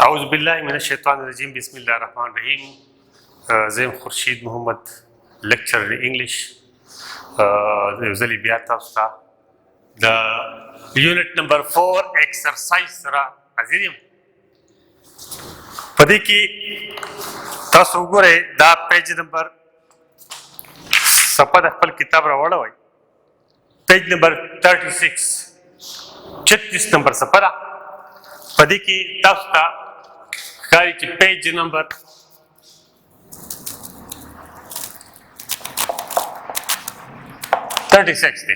أعوذ بالله من الشيطان الرجيم بسم الله الرحمن الرحيم زیم خورشید محمد لیکچر انګلیش یو ځلې بیا تاسو ته د یونټ نمبر 4 ایکسرسایز سره حاضر یم. په دې کې تاسو وګورئ دا پیج نمبر صفحه د خپل کتاب راوړئ، پیج نمبر 36 نمبر صفحه ده. په دې کې تاسو ته ښکاري چې پیج نمبر 36 دی.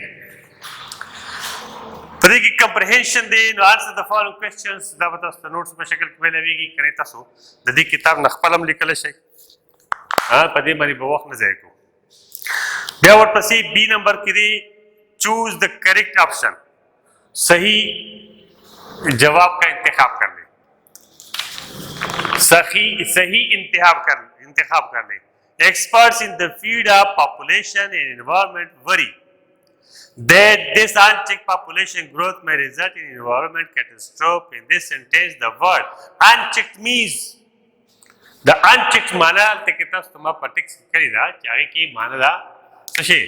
په دې کې کمپریهنشن دی. نو آنسر د فالوینګ کوېسچنز دا به تاسو ته نوټس په شکل کې میلاویږي. کنه تاسو د دې کتاب نه خپل هم لیکلی شئ. په دې باندې به وخت نه ضایع کوو. بیا ورپسې بی نمبر کې دی چوز د کریکٹ آپشن، صحیح जवाब का इंतखाब कर ले, सही इंतखाब कर ले. Experts in the field of population and environment worry that this unchecked population growth may result in environment catastrophe. In this sentence, the word unchecked means the unchecked माना तक तमा पटिक्स करी दा चाहे कि माना दा सशे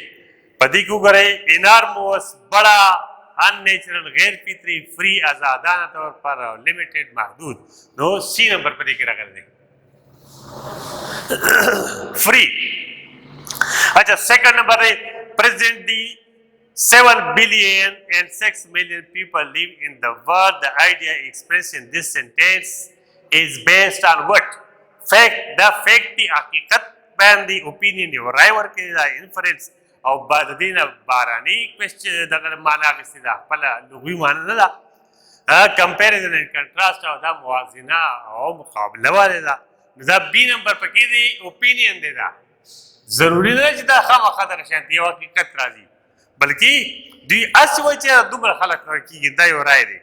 पदी को करे enormous बड़ा अननेचुरल गैर फितरी फ्री आजादाना तौर पर लिमिटेड महदूद. नो सी नंबर पर दिख रहा कर दे फ्री. अच्छा सेकंड नंबर है present the 7 billion and 6 million people live in the world. The idea expressed in this sentence is based on what? Fact. The fact the hakikat ban the opinion the rival ke the inference او بعد دینه بارانی کوېسچن دغه معنا اخیستې ده، خپله لغوي معنا نه ده. کمپیریزن اینډ کنټراسټ او دا موازنه او مقابله والې ده. دا بي نمبر پکې دی اوپینین دی. دا ضروري نه چې دا خامخا دغه شانتي یو حقیقت راځي، بلکې دوی هسې وایي چې دومره خلک کېږي. دا یو رای دی.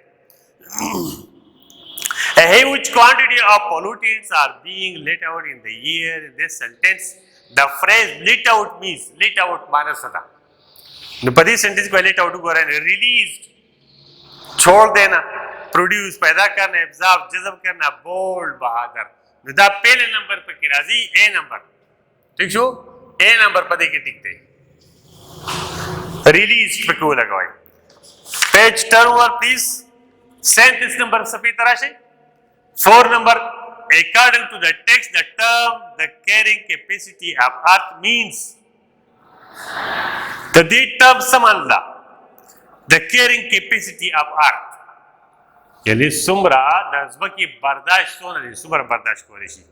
A huge quantity of pollutants are being let out in the air. In this sentence, the phrase let out means let out माना सदा. न पदी sentence को let out को रहे released छोड़ देना, produce पैदा करना, एब्जॉर्ब जज़ब करना, बोल्ड बहादुर. न दा पहले नंबर पर की राजी ए नंबर ठीक शो ए नंबर पदी के टिकते released पे को लगाए. Page turn over please. 37 number सफेद तरह से 4 number. According to the text, the term the carrying capacity of earth means the term samanla the carrying capacity of earth यानी सुमरा दसबा की बर्दाश्त होना नहीं सुमरा बर्दाश्त को रही.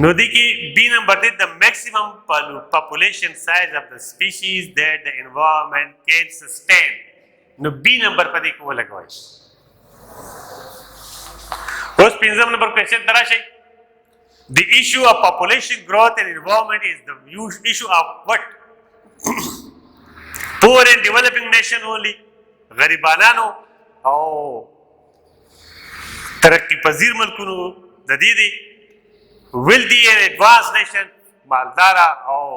नदी की बी नंबर दे the maximum population size of the species that the environment can sustain. नो बी नंबर पर देखो वो लगवाई. उस पिंजम नंबर क्वेश्चन तरह से the issue of population growth and environment is the issue of what? Poor and developing nation only. गरीबानानो और तरक्की पजीर मुल्कों जदीदी wealthy and advanced nation मालदारा और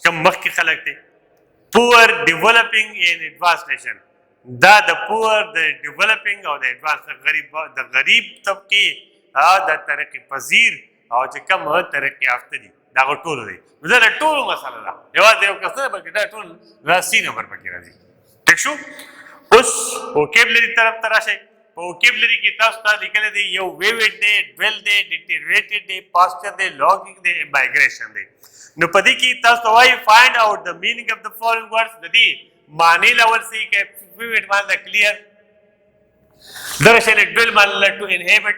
कम मख्की खलक थे. Poor, developing and advanced nation. the poor, the developing or the advanced, the गरीब तबके the तरक्की पजीर और जो कम तरक्की याफ्ता दी دا ټول دی. دا ټول مسله ده یوازې یو کس نه بلکې دا ټول راسی نمبر پکې راځي. ٹھیک شو. اوس ووکیبلری طرف ته راشئ. په ووکیبلری کې تاسو ته لیکلی دی یو ویوډ دی، ډویل دی، ډیټیریټډ دی، پاسچر دی، لاګینګ دی، مایګریشن دی. نو په دې کې تاسو ته وایي فایند آوټ د مینینګ اف د فالوینګ ورډز. د دې معنی لول سي کې ویوډ معنی کلیر درشل ډویل معنی ټو انهبټ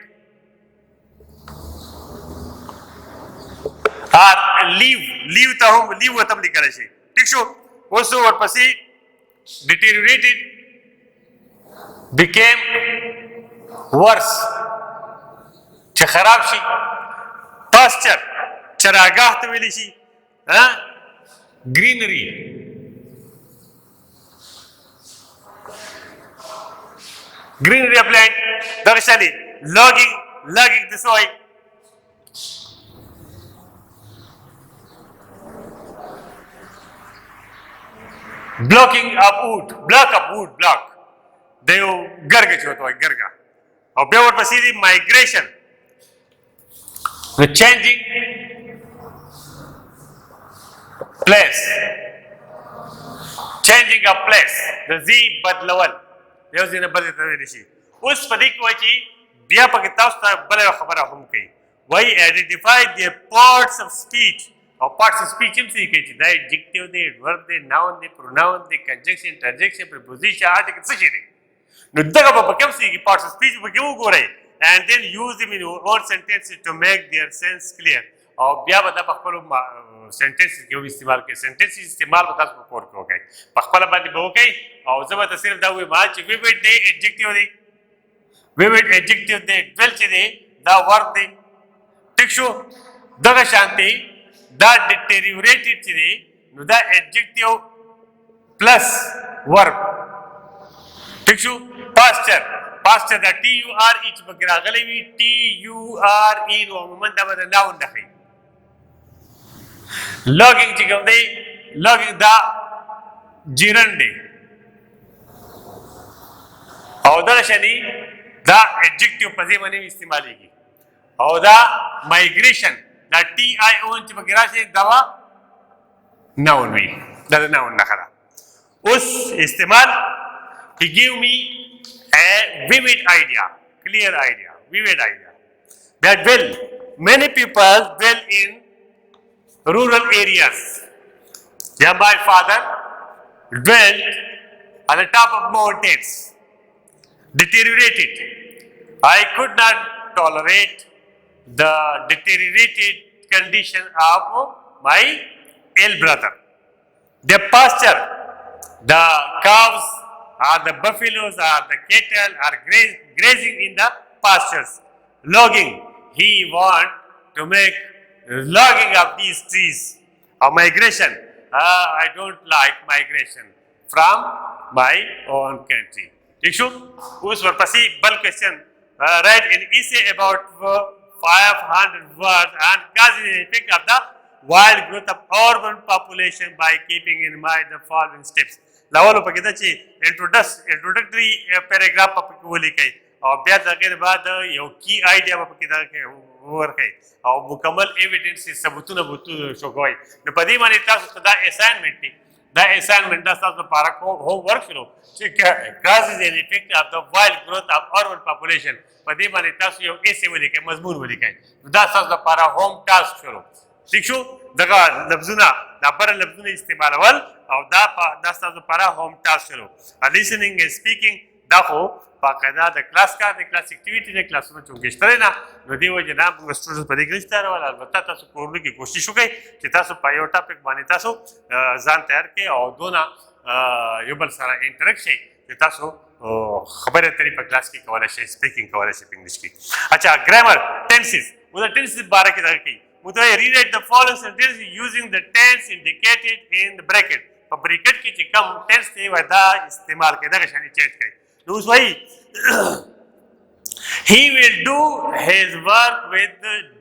لیو ته هم لیو ته هم لیکلی شي. ٹھیک شو. اوس ورپسې ډیټیریټډ بیکیم ورس چې خراب شي. پاسچر چراګاه ته ویلی شي. ګرینري ګرینري پلانټ دغه شانې لاګینګ د سوی blocking of wood, block of wood, block. دیو ګرګه چوتو ګرګه او بیا ورپسې دی مایګریشن نو چینجینګ پلیس changing a place د زی بدلول یو ځای نه بل ځای ته ویلی شي. اوس په دې کې وایي چې بیا پکې تاسو ته بله خبره هم کوي وایي identify the parts of speech او parts of speech هم څه کوي چې دا adjective دی verb دی noun دی pronoun دی conjunction interjection preposition article څه شي دی نو دغه به په کوم څه کې parts of speech پکې وګورئ and then use them in your own sentences to make their sense clear او بیا به دا په خپلو سنټنس کې هم استعمال کوي. سنټنس استعمال به تاسو په کور کې وکړئ په خپله باندې به وکړئ او زه به ته صرف دا ووایم چې ویوډ دی ایډجکټیو دی ویوډ ایډجکټیو دی ډویل چې دی دا ورب دی ټیک شو. دغه شانتې دا ډیټیریوریټډ چې دی نو دا ایډجکټیو پلس ورب ټیک شو. پاسچر دا ټي یو آر ای چې پکې راغلی وي ټي یو آر ای نو عموما دا به د ناون نښئ. لاګینګ چې کوم دی لاګینګ دا جیرن دی او دغه شانې دا ایډجکټیو په دې باندې استعمالیږي او دا مایګریشن دا ټي آی او ان چې پکې راشي دا به ناون وي دا د ناون نښه ده. اوس استعمال he gave me a vivid idea, clear idea, vivid idea that many people dwell in rural areas. Yeah, my father dwelt on the top of mountains, deteriorated. I could not tolerate the deteriorated condition of my ill brother. The pasture, the cows or the buffaloes or the cattle are grazing in the pastures. Logging, he want to make logging of these trees. Or migration, I don't like migration from my own country. ठीक show उस वर्पसी बल question write an essay about 500 words and cause the effect of the wild growth of urban population by keeping in mind the following steps. لاولو پکې دا چې انټروډکټري پیراګراف په پکې ولیکئ او بیا د هغې بعد یو کی آیډیا به پکې دغه ورکئ او مکمل ایویډنس ثبوتونه به شو کوئ. نو په دې باندې تاسو ته دا اساینمنټ دی دا اساینمنټ دا ستاسو لپاره هوم ورک شروع چې کازز اینډ افیکټ اف د وایلډ ګروث اف اربن پاپولیشن په دې باندې تاسو یو ایسې ولیکئ مضمون ولیکئ. دا ستاسو لپاره هوم ټاسک شروع ٹھیک شو. دغه لفظونه دا بره لفظونه استعمالول او دا ستاسو لپاره هوم ټاسک شروع. لیسنینګ اینډ سپیکینګ دا خو باقاعده د کلاس کار د کلاس اکټیویټي د کلاسونو چونکې شته نه نو دې وجې نه موږ سټوډنټس په دې کې نشته راول. البته تاسو کورونو کې کوشش وکړئ چې تاسو په یو ټاپک باندې تاسو ځان تیار کړئ او دونه یو بل سره انټریکټ شئ چې تاسو خبرې اترې په کلاس کې کولی شئ سپیکینګ کولی شئ په انګلیش کې. اچھا ګرامر ټینسز نو د ټینسز باره کې دغه کوي متوجه rewrite the following sentences using the tense indicated in the bracket. په بریکټ کې چې کوم ټینس دی وای دا استعمال کړئ دغه شانې چینج کړئ. نو اوس وایي he will do his work with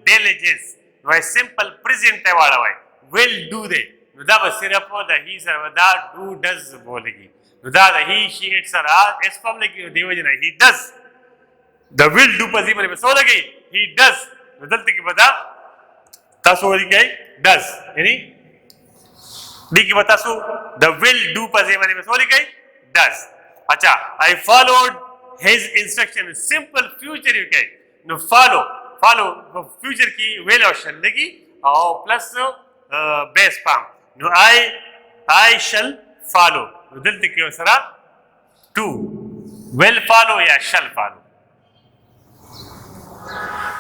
diligence. نو سمپل پریزنټ ته واړوئ will do دی نو دا به صرف د هی سره دا do does بولېږي نو دا د هی شي اټ سره اس فارم لګي دی وجه نه he does د will do په ځای باندې څه ولګي he does نو دلته کې به دا تاسو ولیکئ does یعنی دې کې به تاسو د will do په ځای باندې څه ولیکئ does. اچھا I followed his instruction simple future یو کوي نو follow په future کې will او shall لګي او پلس بیس فارم نو I shall follow نو دلته کې سره to will follow یا shall follow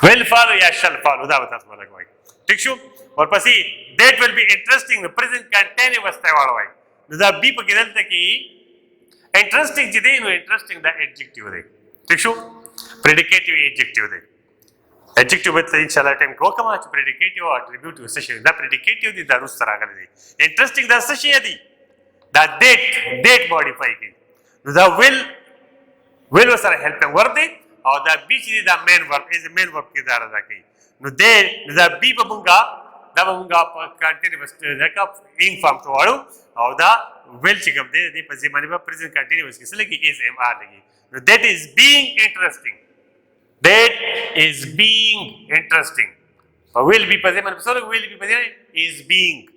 will follow یا shall follow دا به تاسو ولګوئ. ٹھیک شو. ورپسې that will be interesting the present continuous ته واړوئ نو دا بي پکې دلته کې انټرسټینګ چې دی نو انټرسټینګ دا ایڈجکټیو دی. ٹھیک شو. پریډیکیټیو ایڈجکټیو دی. ایڈجکټیو به ته انشاءالله ټایم کې وکړم چې پریډیکیټیو او اټریبیوټیو څه شی دا پریډیکیټیو دی دا وروسته راغلی دی. انټرسټینګ دا څه شی دی دا ډیټ موډیفای کوي نو دا ویل سره هیلپینګ ورب دی او دا بي چې دی دا مین ورب از مین ورب کردار ادا کوي نو دا بي به مونږه په کنټینیوس دغه انګ فارم ته واړو او دا ویل چې کوم دی دې په ځای باندې به پریزنټ کنټینیوس کې څه لګي از ام آر لګي نو دیٹ از بینګ انټرسټینګ will be present man so will be present is being.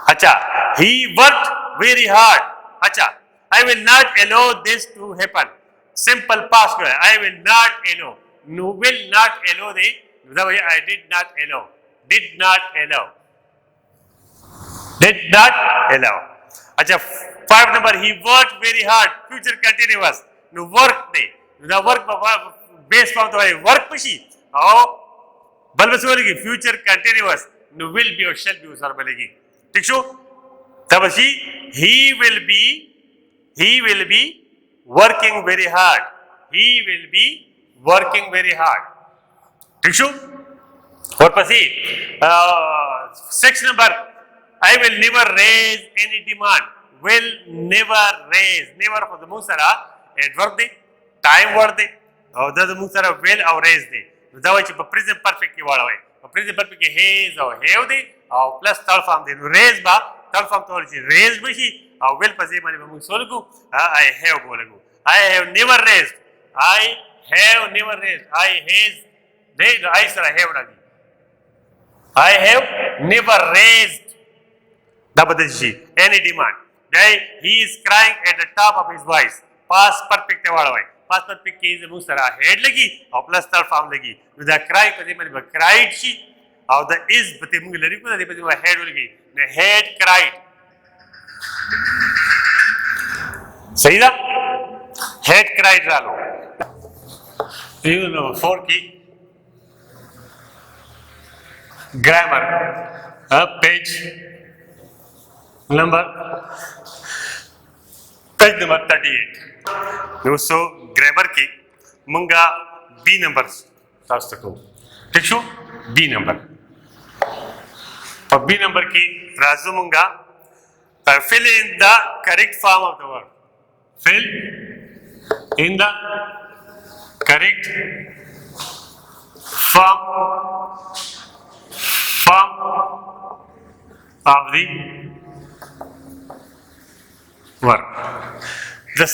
Acha, he worked very hard. Acha, I will not allow this to happen. Simple past. I will not allow. No, will not allow the way I did not allow. Did not allow. Did not allow. Acha, 5 number, he worked very hard. Future continuous. No work day. The work based on the work pushi. Oh, balbaswaligi future continuous. No will be or shall be usar balegi. ठीक show तब he will be working very hard. He will be working very hard. ठीक show और पसी 6 number, I will never raise any demand. Will never raise. Never for the musara adverb de time word de और the musara will or raise de दवा ची present perfect की वाला है present perfect के has और have de और plus third form de raise बा third form तो ची raise बशी और will पसे माने हम सोलगु I have बोलगु I have never raised. I have never raised. I has raised. I सरा have लगी I have never raised Dabadashi any demand. He is crying at the top of his voice. Past perfect वाला है. Past perfect के इसे मुसरा head लगी और plus third form लगी. The cry पते मैंने cried she और the is पते मुझे लड़ी को पते पते head लगी. The head cried. सही था? Head cried डालो. View number 4 की grammar. Page number 38. दोस्तों ग्रामर की मुंगा बी नंबर तास्तको ठीक शो बी नंबर और बी नंबर की राजू मुंगा fill in the correct form of the word. Fill in the correct form of the verb the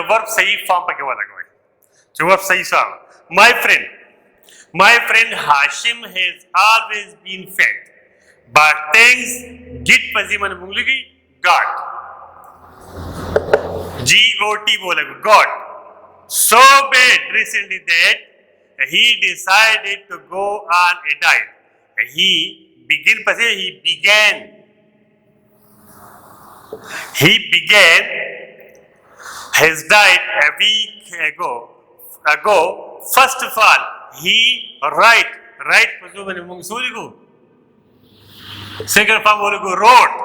verb सही form पर क्या लगा है जो verb सही सॉर्म my friend Hashim has always been fed but things get पजीमन मुंगली got बोलेगा got so bad recently that he decided to go on a diet. He began his diet a week ago. First of all, he write second form wrote.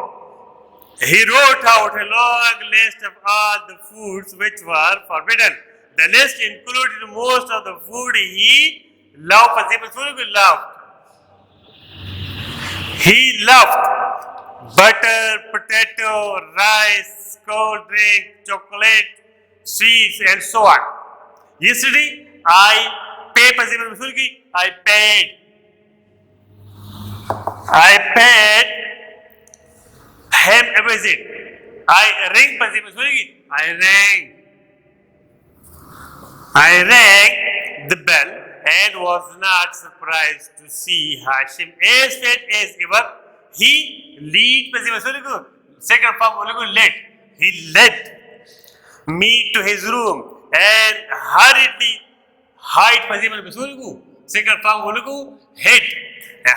He wrote out a long list of all the foods which were forbidden. The list included most of the food he loved. He loved butter, potato, rice, cold drink, chocolate, sweets, and so on. Yesterday, I paid him a visit. I rang the bell and was not surprised to see Hashim as fat as ever. He second form led. He led me to his room and hurriedly second form hid a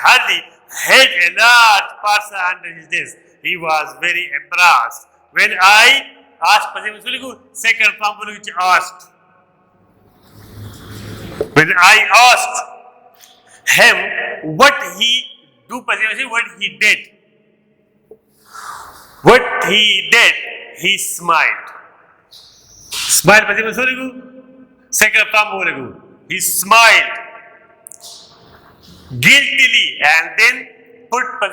large parcel under his desk. He was very embarrassed. When I asked second form asked. When I asked him what he did, he smiled. Smile second form he smiled guiltily and then put the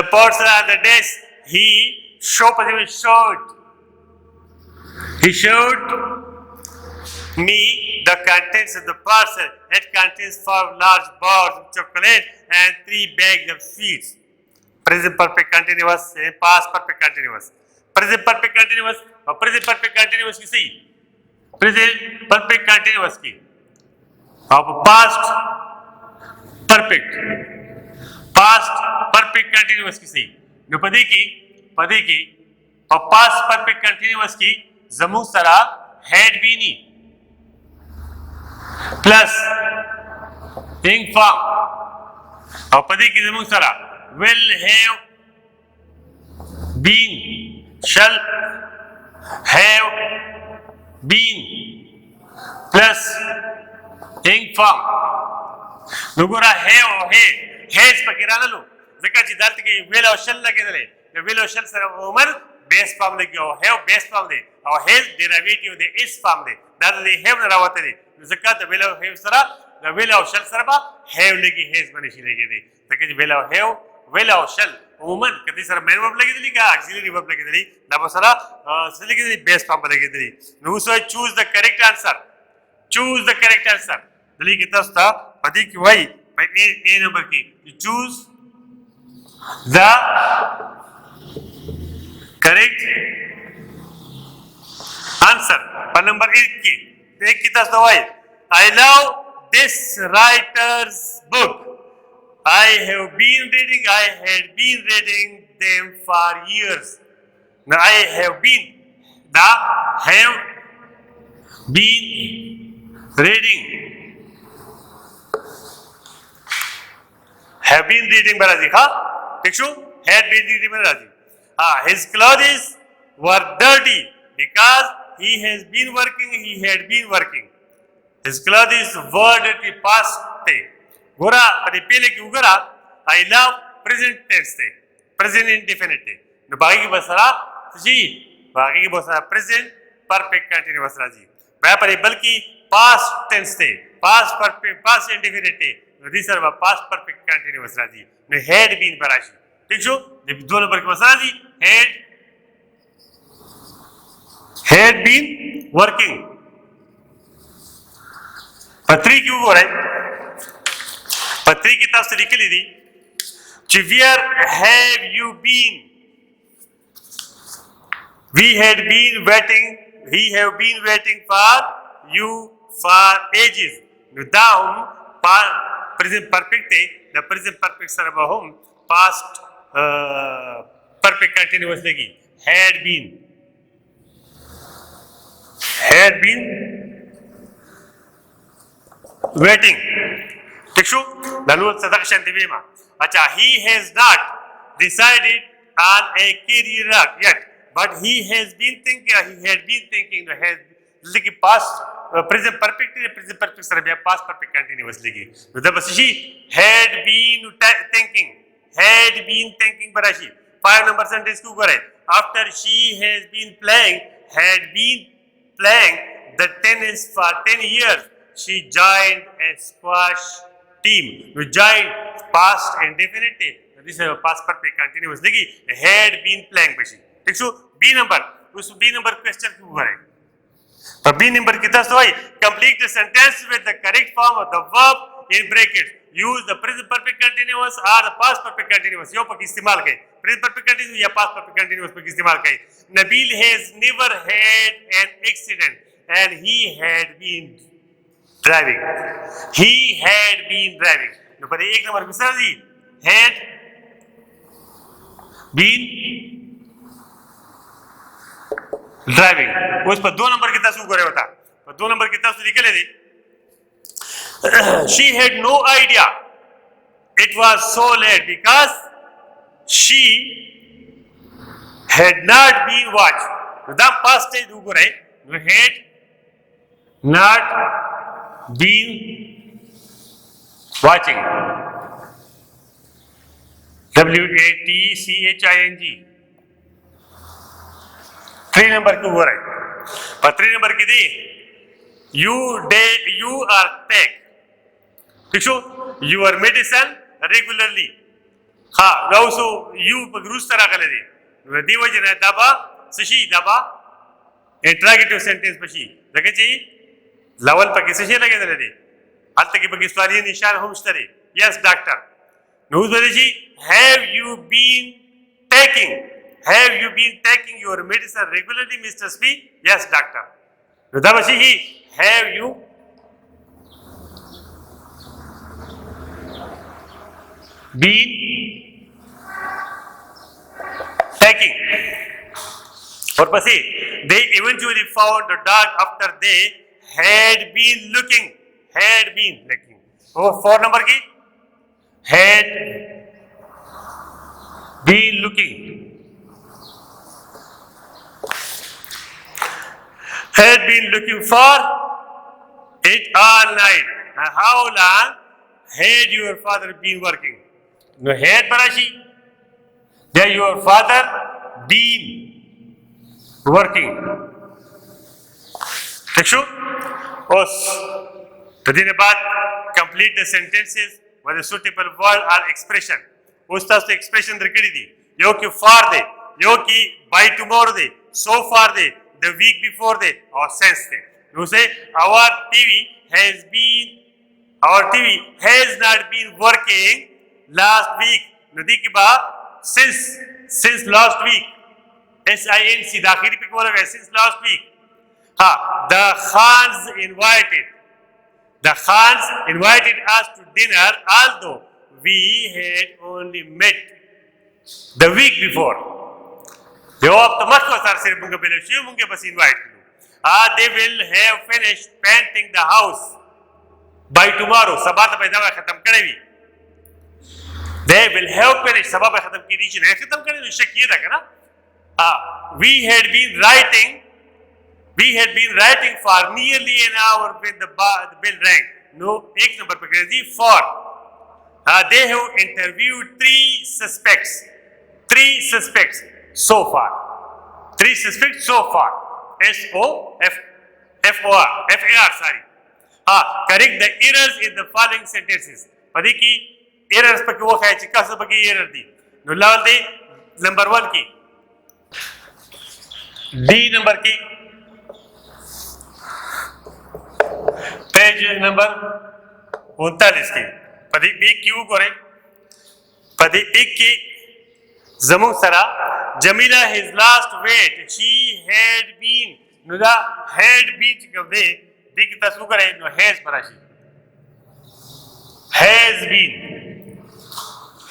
person at the desk he showed me the contents of the parcel. It contains 5 large bars of chocolate and 3 bags of sweets. Present perfect continuous, past perfect continuous. Present perfect continuous or present perfect continuous you see. Present perfect continuous की अब past perfect continuous की सही no पदी की past perfect continuous की जमू सरा had Bini plus ing form और पदी की जमू सरा will have been shall have been plus ing form नुगुरा has पकिराना लो जका जिदालत के will और shall लगे दले will और shall सर उमर base form लगे और have base form दे और has derivative they is form दे दादा दे have नरावते दे जका द will और have सरा द will और shall सर बा have लगी has बनिशी लगे दे जका जी will और shall उमर कति सर main verb लगे दली का auxiliary verb लगे दली ना सरा लगे दली base form लगे दली नु सो choose the correct answer दली की तस्ता पति की वही ए नंबर की choose the correct answer पर नंबर एक की तस्ता वही I love this writer's book I had been reading them for years now I have been reading बराजी हाँ ठीक शो had been reading बराजी हाँ his clothes were dirty because he had been working his clothes were dirty past थे गोरा परे पहले की उगरा I love present tense थे present indefinite थे न बाकी की बसरा present perfect continuous राजी वह परे बल्कि past tense थे past indefinite थे नदी सर वह past perfect continuous राजी ने had been बराशी ठीक शो दो नंबर की बसरा जी had been working पत्री क्यों हो रहा है पत्री की तरफ से लिख ली थी where have you been we have been waiting for you for ages down present perfect the present perfect sir home past perfect continuous legi had been waiting ठीक शो ललुत सदक्षण दिवेमा अच्छा he has not decided on a career yet but he had been thinking लिखी past present perfect sir भी past perfect continuous लिखी मतलब बस she had been thinking बराशी 5 number sentence क्यों करे after she had been playing the tennis for 10 years she joined a squash team we joined past indefinite this is past perfect continuous legi had been playing बशी ठीक show B number उस B number question क्यों करे तो B number कितना सो है complete the sentence with the correct form of the verb in brackets use the present perfect continuous or the past perfect continuous यो पर इस्तेमाल करें present perfect continuous या past perfect continuous पर इस्तेमाल करें Nabil has never had an accident and he had been driving तो पर एक नंबर मिसाल जी had been driving उस पर 2 नंबर कितना सु करे होता पर 2 नंबर कितना सु निकले दी she had no idea it was so late because she had not been watched the past tense do करे had not been watching WATCHING 3 number क्यों हो रहा है पर 3 नंबर की दी you are take ठीक शो your medicine regularly हाँ गाउसो you बगरूस तरह कर ले दी वजह है दबा interrogative sentence बशी लगे चाहिए level पर किसी से लगे दे हाल तक की बगी सवाली निशान हम स्टरे yes doctor न्यूज़ बदे जी have you been taking your medicine regularly Mr. Spi yes doctor दा बची ही हैव यू बीन taking और पसी they eventually found the dog after they had been looking वो 4 नंबर की had been looking for it all night. And how long had your father been working? No had barashi. There your father been working. देखो उस तो दिन बाद complete the sentences with a suitable word or expression. उस तरह से expression रखी थी. यो कि for दे, यो कि by tomorrow they, so far they, the week before दे और since they. You say our TV has not been working last week. नदी के बाद since last week. SINC दाखिली पे बोला है since last week. हाँ, the Khans invited us to dinner although we had only met the week before. जवाब तो मत को सर से मुंगे पहले शिव मुंगे बस invite करो. They will have finished painting the house by tomorrow. सबा तो पैदा खत्म करेंगे. They will have finished सबा पे खत्म की रीच नहीं खत्म करेंगे तो शक ये था क्या ना? We had been writing for nearly an hour when the bell rang. No, एक नंबर पे करें जी for. They have interviewed 3 suspects so far. 3 suspects so far. FAR, sorry. Correct the errors in the following sentences. पदी की errors पर वो है चिक्का सब की error दी. नुलाल दे number 1 की. D नंबर की. पेज नंबर 39 की. पदी एक क्यों करे? पदी एक की जमुन सरा Jamila his last wait. She had been. Nuda had been चिकल दे. दिख तस्वीर करे नो has बराशी. Has been.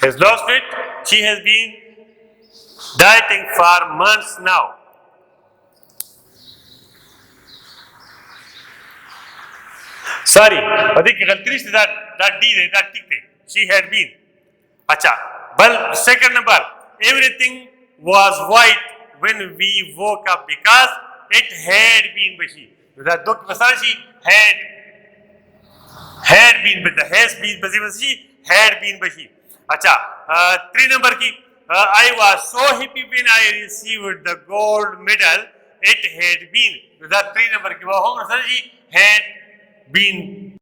Has lost weight. She has been dieting for months now. Sorry, अधिक गलती से that D they that tick they. She had been. अच्छा, बल second number. Everything was white when we woke up because it had been bashi. That dok basashi had been but the has been bashi had been bashi. Acha 3 number ki I was so happy when I received the gold medal. It had been. That 3 number ki wo basashi had been